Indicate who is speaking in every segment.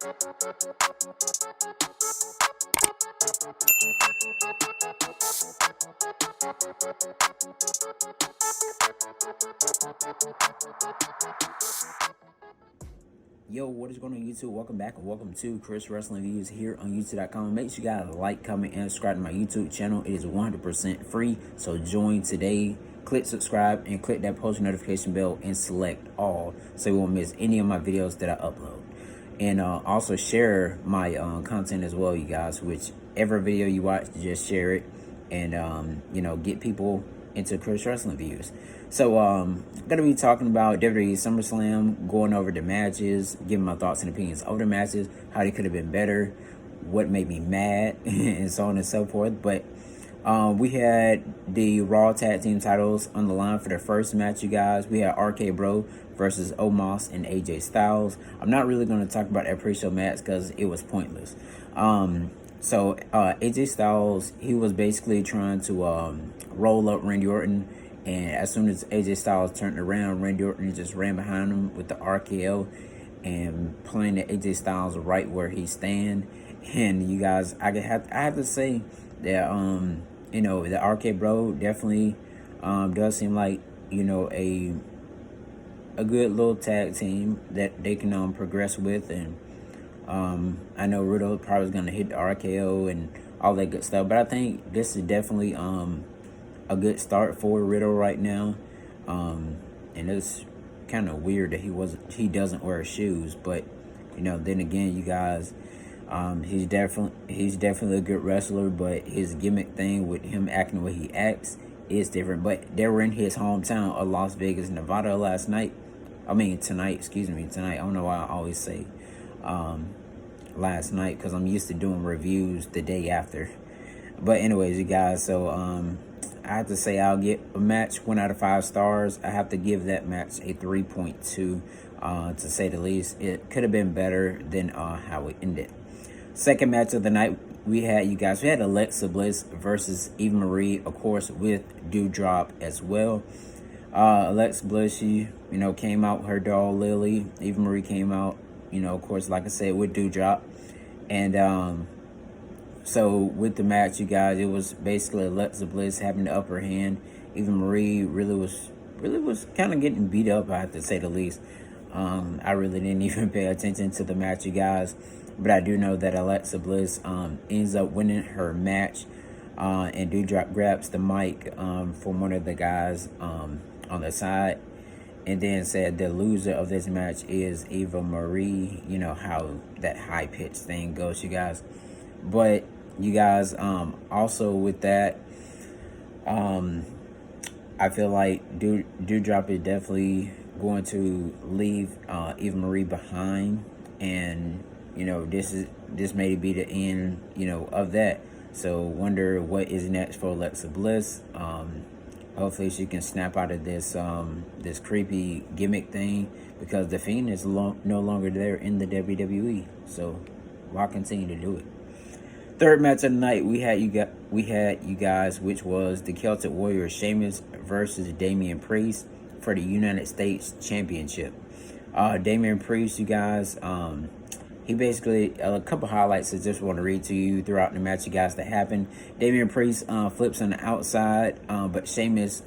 Speaker 1: Yo, what is going on YouTube? Welcome back and welcome to Chris Wrestling Views here on YouTube.com. Make sure you guys like, comment, and subscribe to my YouTube channel. It is 100% free, so join today. Click subscribe and click that post notification bell and select all so you won't miss any of my videos that I upload. And also share my content as well, you guys. Whichever video you watch, just share it and get people into Chris Wrestling Views. So gonna be talking about WWE Summerslam, going over the matches, giving my thoughts and opinions of the matches, how they could have been better, what made me mad, and so on and so forth. But we had the Raw Tag Team titles on the line for the first match, you guys. We had RK Bro versus Omos and AJ Styles. I'm not really going to talk about that pre-show match because it was pointless. So AJ Styles, he was basically trying to roll up Randy Orton. And as soon as AJ Styles turned around, Randy Orton just ran behind him with the RKO and planted AJ Styles right where he stand. And you guys, I have to say that the RK Bro definitely does seem like a good little tag team that they can progress with. And I know Riddle probably is gonna hit the RKO and all that good stuff, but I think this is definitely a good start for Riddle right now. And it's kind of weird that he doesn't wear shoes, but then again, you guys, he's definitely a good wrestler, but his gimmick thing with him acting the way he acts is different. But they were in his hometown of Las Vegas, Nevada tonight. I don't know why I always say last night, because I'm used to doing reviews the day after. But anyways, you guys, so I have to say I'll get a match 1 out of 5 stars. I have to give that match a 3.2 to say the least. It could have been better than how it ended. Second match of the night, we had Alexa Bliss versus Eva Marie, of course, with Doudrop as well. Alexa Bliss, she came out with her doll Lily. Eva Marie came out, of course, like I said, with Doudrop. And so with the match, you guys, it was basically Alexa Bliss having the upper hand. Eva Marie really was kind of getting beat up, I have to say the least. I really didn't even pay attention to the match, you guys, but I do know that Alexa Bliss ends up winning her match, and Doudrop grabs the mic from one of the guys on the side, and then said the loser of this match is Eva Marie. You know how that high-pitched thing goes, you guys. But you guys, also with that, I feel like Doudrop is definitely going to leave Eva Marie behind, and this may be the end of that. So wonder what is next for Alexa Bliss. Hopefully she can snap out of this this creepy gimmick thing, because the Fiend is no longer there in the WWE. So why continue to do it? Third match of the night, we had you guys, which was the Celtic Warrior Sheamus versus Damian Priest for the United States Championship. Damian Priest, you guys, he basically, a couple highlights I just want to read to you throughout the match, you guys, that happened. Damian Priest flips on the outside, but Sheamus,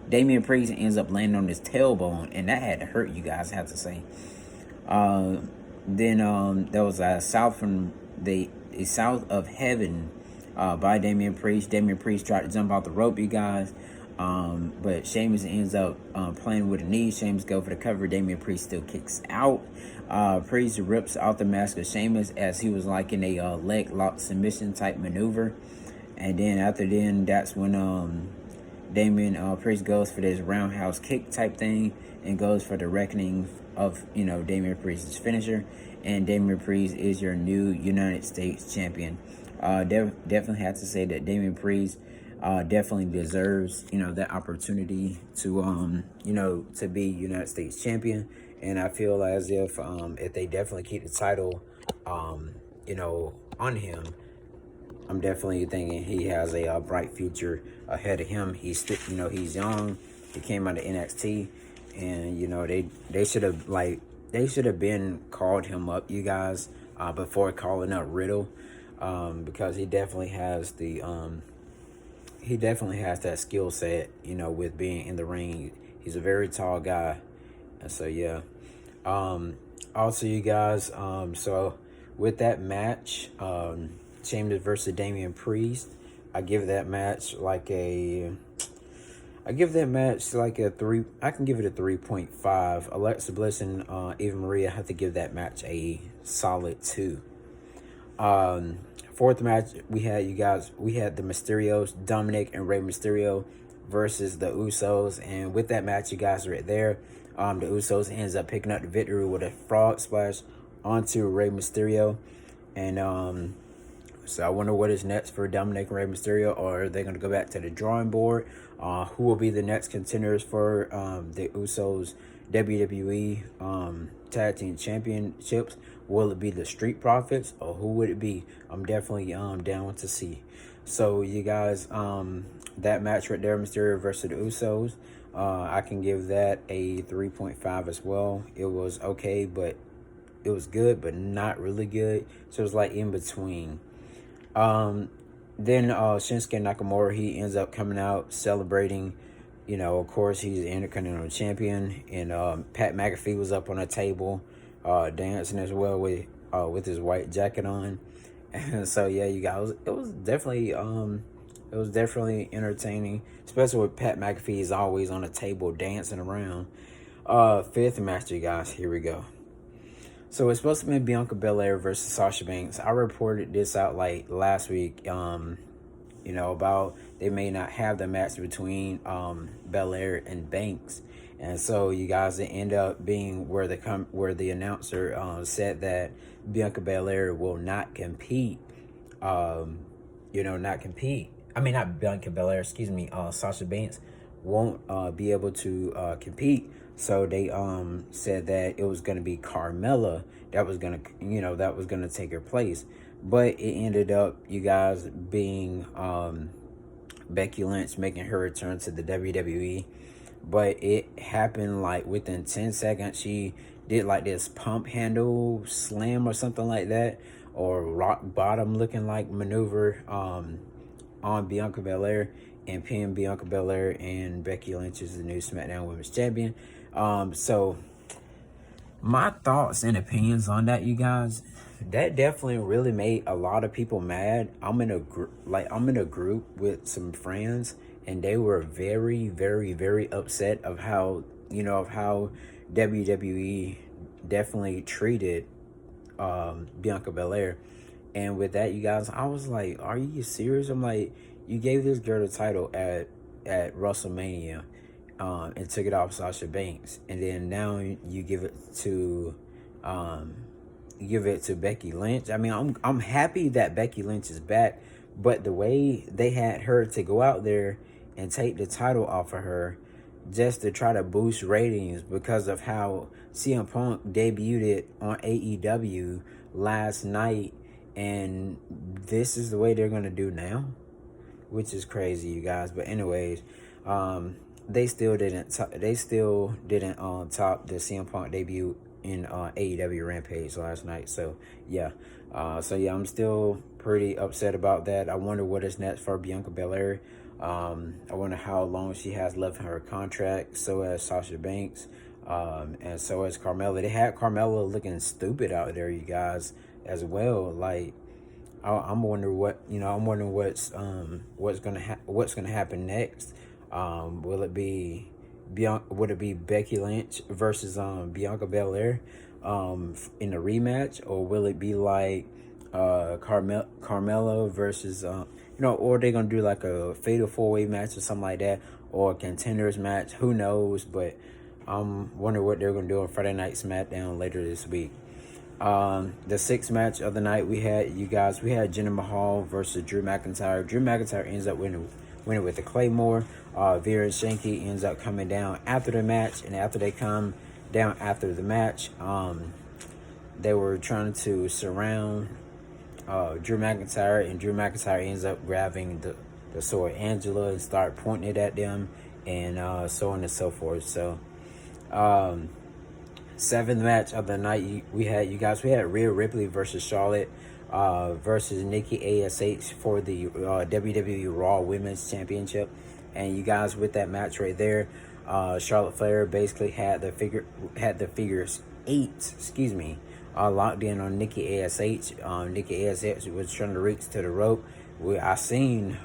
Speaker 1: Damian Priest ends up landing on his tailbone, and that had to hurt, you guys, I have to say. Then there was a south of heaven by Damian Priest. Damian Priest tried to jump off the rope, you guys, but Sheamus ends up playing with a knee. Sheamus go for the cover. Damian Priest still kicks out. Priest rips out the mask of Sheamus as he was like in a leg lock submission type maneuver. And then that's when Damian Priest goes for this roundhouse kick type thing and goes for the reckoning of Damian Priest's finisher, and Damian Priest is your new United States champion. Definitely have to say that Damian Priest definitely deserves that opportunity to to be United States champion. And I feel as if they definitely keep the title on him, I'm definitely thinking he has a bright future ahead of him. He's he's young. He came out of NXT, and they should have they should have been called him up, you guys, before calling up Riddle, because he definitely has that skill set, with being in the ring. He's a very tall guy, and so yeah. Also, you guys, so with that match, Sheamus versus Damian Priest, I give that match like a three. I can give it a 3.5. Alexa Bliss and Eva Marie, I have to give that match a solid 2. Fourth match we had, you guys, we had the Mysterios, Dominic and Rey Mysterio versus the Usos, and with that match, you guys, right there, the Usos ends up picking up the victory with a frog splash onto Rey Mysterio, and so I wonder what is next for Dominic and Rey Mysterio, or are they going to go back to the drawing board? Who will be the next contenders for the Usos WWE Tag Team Championships? Will it be the Street Profits, or who would it be? I'm definitely down to see. So you guys, that match right there, Mysterio versus the Usos, I can give that a 3.5 as well. It was okay, but it was good, but not really good. So it was like in between. Then Shinsuke Nakamura, he ends up coming out celebrating. Of course, he's the Intercontinental Champion, and Pat McAfee was up on a table, dancing as well with his white jacket on, and so yeah, you guys, it was definitely entertaining, especially with Pat McAfee. He's always on a table dancing around. Fifth match, you guys, here we go. So it's supposed to be Bianca Belair versus Sasha Banks. I reported this out like last week, about they may not have the match between Belair and Banks. And so you guys, it end up being where the announcer said that Bianca Belair will not compete. Not compete. I mean, not Bianca Belair, excuse me. Sasha Banks won't be able to compete. So they said that it was gonna be Carmella that was gonna take her place, but it ended up, you guys, being Becky Lynch making her return to the WWE. But it happened like within 10 seconds. She did like this pump handle slam or something like that, or rock bottom looking like maneuver on Bianca Belair, and pinned Bianca Belair, and Becky Lynch is the new SmackDown Women's Champion. So my thoughts and opinions on that, you guys, that definitely really made a lot of people mad. I'm in a group with some friends, and they were very, very, very upset of how WWE definitely treated Bianca Belair. And with that, you guys, I was like, are you serious? I'm like, you gave this girl the title at WrestleMania, and took it off Sasha Banks, and then now you give it to Becky Lynch. I mean, I'm happy that Becky Lynch is back, but the way they had her to go out there and take the title off of her just to try to boost ratings because of how CM Punk debuted it on AEW last night, and this is the way they're gonna do now, which is crazy, you guys. But anyways, they still didn't top the CM Punk debut in AEW Rampage last night. So yeah, I'm still pretty upset about that. I wonder what is next for Bianca Belair. I wonder how long she has left in her contract. So as Sasha Banks, and so as Carmella. They had Carmella looking stupid out there, you guys, as well. Like, I'm wondering what's gonna happen next. Would it be Becky Lynch versus Bianca Belair in a rematch, or will it be like Carmella versus or are they gonna do like a fatal 4-way match or something like that, or a contenders match? Who knows? But I'm wondering what they're gonna do on Friday Night SmackDown later this week. The sixth match of the night, we had Jinder Mahal versus Drew McIntyre. Drew McIntyre ends up winning with the Claymore. Veer and Shanky ends up coming down after the match, and after they come down after the match, they were trying to surround Drew McIntyre, and Drew McIntyre ends up grabbing the sword Angela and start pointing it at them, and so on and so forth. So Seventh match of the night, we had Rhea Ripley versus Charlotte versus Nikki ASH for the WWE Raw Women's Championship. And you guys, with that match right there, Charlotte Flair basically had the figures eight, locked in on Nikki ASH. Nikki ASH was trying to reach to the rope. I seen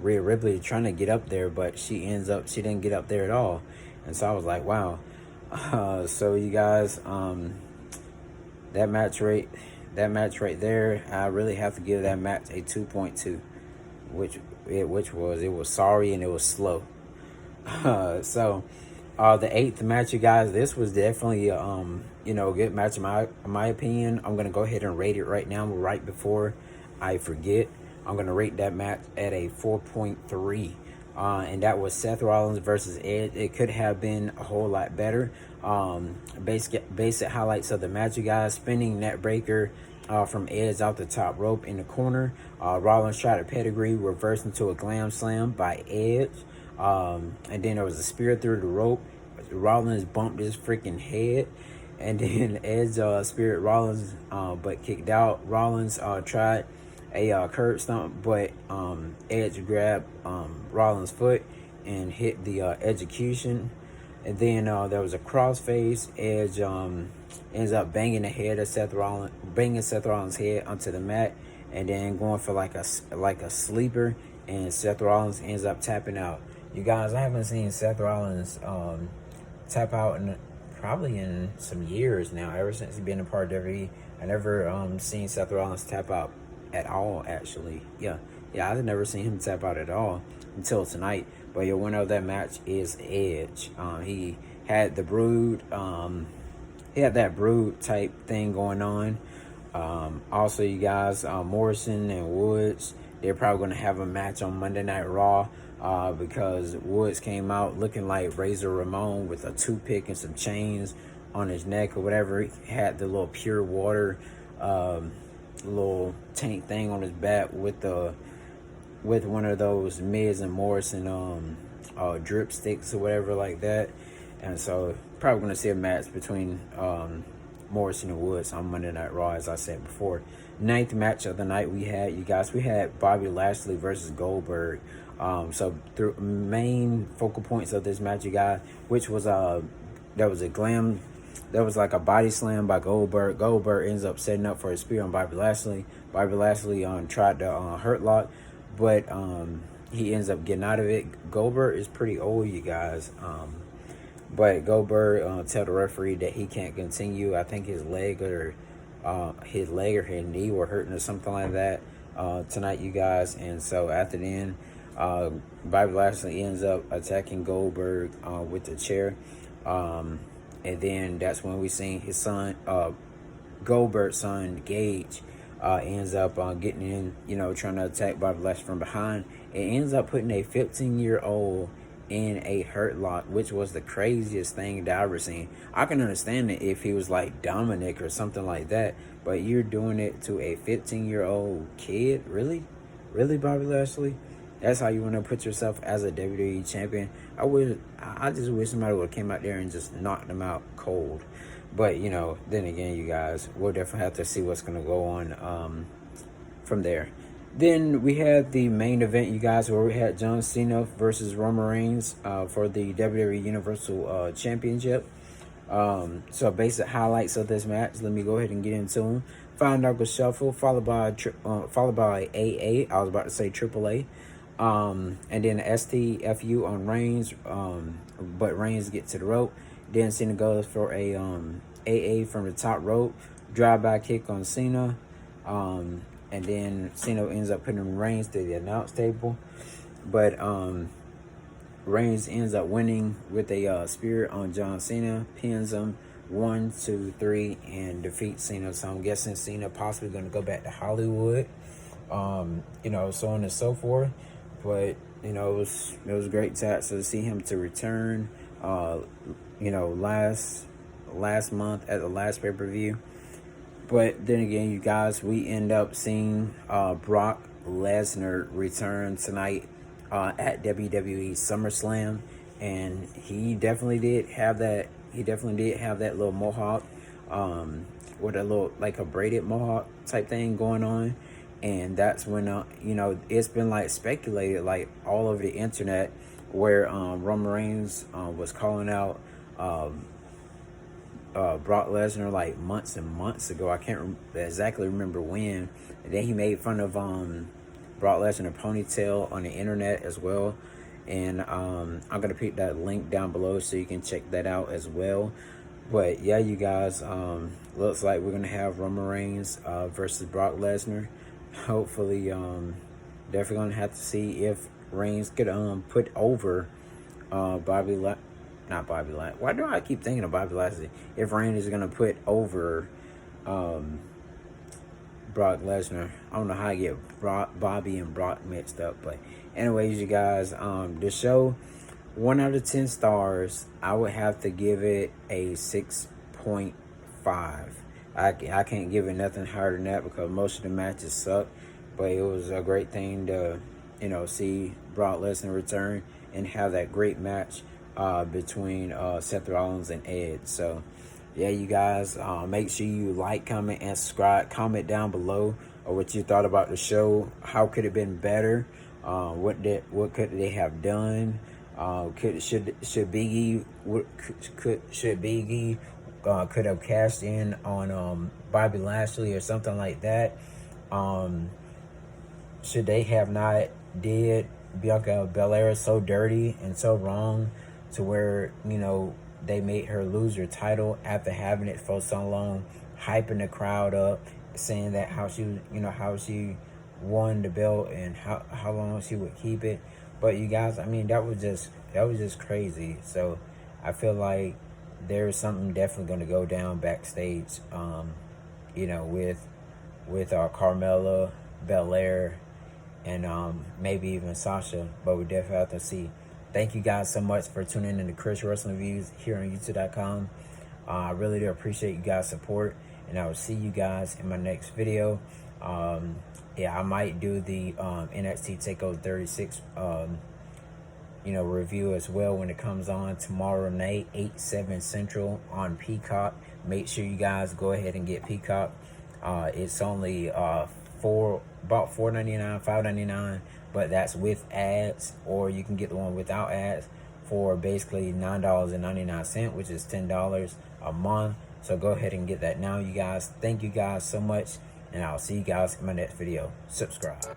Speaker 1: Rhea Ripley trying to get up there, but she didn't get up there at all. And so I was like, wow. So you guys, that match right there, I really have to give that match a 2.2, which was sorry and it was slow. So the eighth match, you guys, this was definitely a good match in my opinion. I'm gonna go ahead and rate it right now, right before I forget. I'm gonna rate that match at a 4.3. And that was Seth Rollins versus Edge. It could have been a whole lot better. Basic highlights of the match, you guys: spinning net breaker from Edge out the top rope in the corner. Rollins tried a pedigree, reversed into a glam slam by Edge. And then there was a spear through the rope. Rollins bumped his freaking head. And then Edge speared Rollins, but kicked out. Rollins tried a curb stomp, but Edge grabbed Rollins' foot and hit the execution. And then there was a crossface. Edge ends up banging Seth Rollins' head onto the mat, and then going for like a sleeper. And Seth Rollins ends up tapping out. You guys, I haven't seen Seth Rollins tap out probably in some years now. Ever since he's been a part of WWE, I never seen Seth Rollins tap out at all. Actually, yeah, I've never seen him tap out at all until tonight. But your winner of that match is Edge. He had the brood. He had that brood type thing going on. Also, you guys, Morrison and Woods, they're probably going to have a match on Monday Night Raw because Woods came out looking like Razor Ramon with a toothpick and some chains on his neck or whatever. He had the little pure water little tank thing on his back with one of those Miz and Morrison drip sticks or whatever like that. And so probably going to see a match between Morrison and Woods on Monday Night Raw, as I said before. Ninth match of the night, we had Bobby Lashley versus Goldberg. So the main focal points of this match, you guys, which was there was like a body slam by Goldberg. Goldberg ends up setting up for a spear on Bobby Lashley. Bobby Lashley tried to hurt lock, but he ends up getting out of it. Goldberg is pretty old, you guys. But Goldberg tell the referee that he can't continue. I think his leg or his knee were hurting or something like that tonight, you guys. And so after then, Bobby Lashley ends up attacking Goldberg with the chair. And then that's when we seen his son, Goldberg's son, Gage, ends up getting in, trying to attack Bobby Lashley from behind. It ends up putting a 15-year-old in a hurt lock, which was the craziest thing that I've ever seen. I can understand it if he was like Dominic or something like that, but you're doing it to a 15-year-old kid? Really, Bobby Lashley? That's how you want to put yourself as a WWE champion? I just wish somebody would have came out there and just knocked them out cold. But then again, you guys, we'll definitely have to see what's going to go on from there. Then we had the main event, you guys, where we had John Cena versus Roman Reigns for the WWE Universal Championship. So basic highlights of this match. Let me go ahead and get into them. Five Knuckle Shuffle, followed by AA. I was about to say AAA. And then STFU on Reigns, but Reigns gets to the rope. Then Cena goes for a AA from the top rope, drive-by kick on Cena, and then Cena ends up putting Reigns to the announce table, but Reigns ends up winning with a spear on John Cena, pins him 1, 2, 3, and defeats Cena. So I'm guessing Cena possibly going to go back to Hollywood, so on and so forth. But it was great to see him to return. Last month at the last pay-per-view. But then again, you guys, we end up seeing Brock Lesnar return tonight at WWE Summerslam, and he definitely did have that. He definitely did have that little mohawk, with a little like a braided mohawk type thing going on. And that's when it's been like speculated like all over the internet where Roman Reigns was calling out Brock Lesnar like months and months ago. I can't exactly remember when. And then he made fun of Brock Lesnar ponytail on the internet as well. And I'm gonna put that link down below so you can check that out as well. But yeah, you guys, looks like we're gonna have Roman Reigns versus Brock Lesnar. Hopefully, definitely gonna have to see if Reigns could put over Bobby not Bobby Lashley. Why do I keep thinking of Bobby Lashley? If Reigns is gonna put over Brock Lesnar. I don't know how I get Bobby and Brock mixed up, but anyways, you guys, the show, 1 out of 10 stars. I would have to give it a 6.5. I can't give it nothing higher than that because most of the matches suck, but it was a great thing to see Brock Lesnar return and have that great match between Seth Rollins and Edge. So yeah, you guys, make sure you like, comment, and subscribe. Comment down below what you thought about the show. How could it have been better? What could they have done? Should Biggie could have cashed in on Bobby Lashley or something like that? Should they have not did Bianca Belair so dirty and so wrong to where they made her lose her title after having it for so long, hyping the crowd up, saying that how she won the belt and how long she would keep it. But you guys, I mean, that was just crazy. So I feel like there's something definitely going to go down backstage, with Carmella, Belair, and maybe even Sasha, but we definitely have to see. Thank you guys so much for tuning in to Chris Wrestling Reviews here on YouTube.com. I really do appreciate you guys' support, and I will see you guys in my next video. Yeah, I might do the NXT TakeOver 36 review as well when it comes on tomorrow night, 8/7 Central on Peacock. Make sure you guys go ahead and get Peacock. It's only about $4.99, $5.99, but that's with ads, or you can get the one without ads for basically $9.99, which is $10 a month. So go ahead and get that now, you guys. Thank you guys so much, and I'll see you guys in my next video. Subscribe.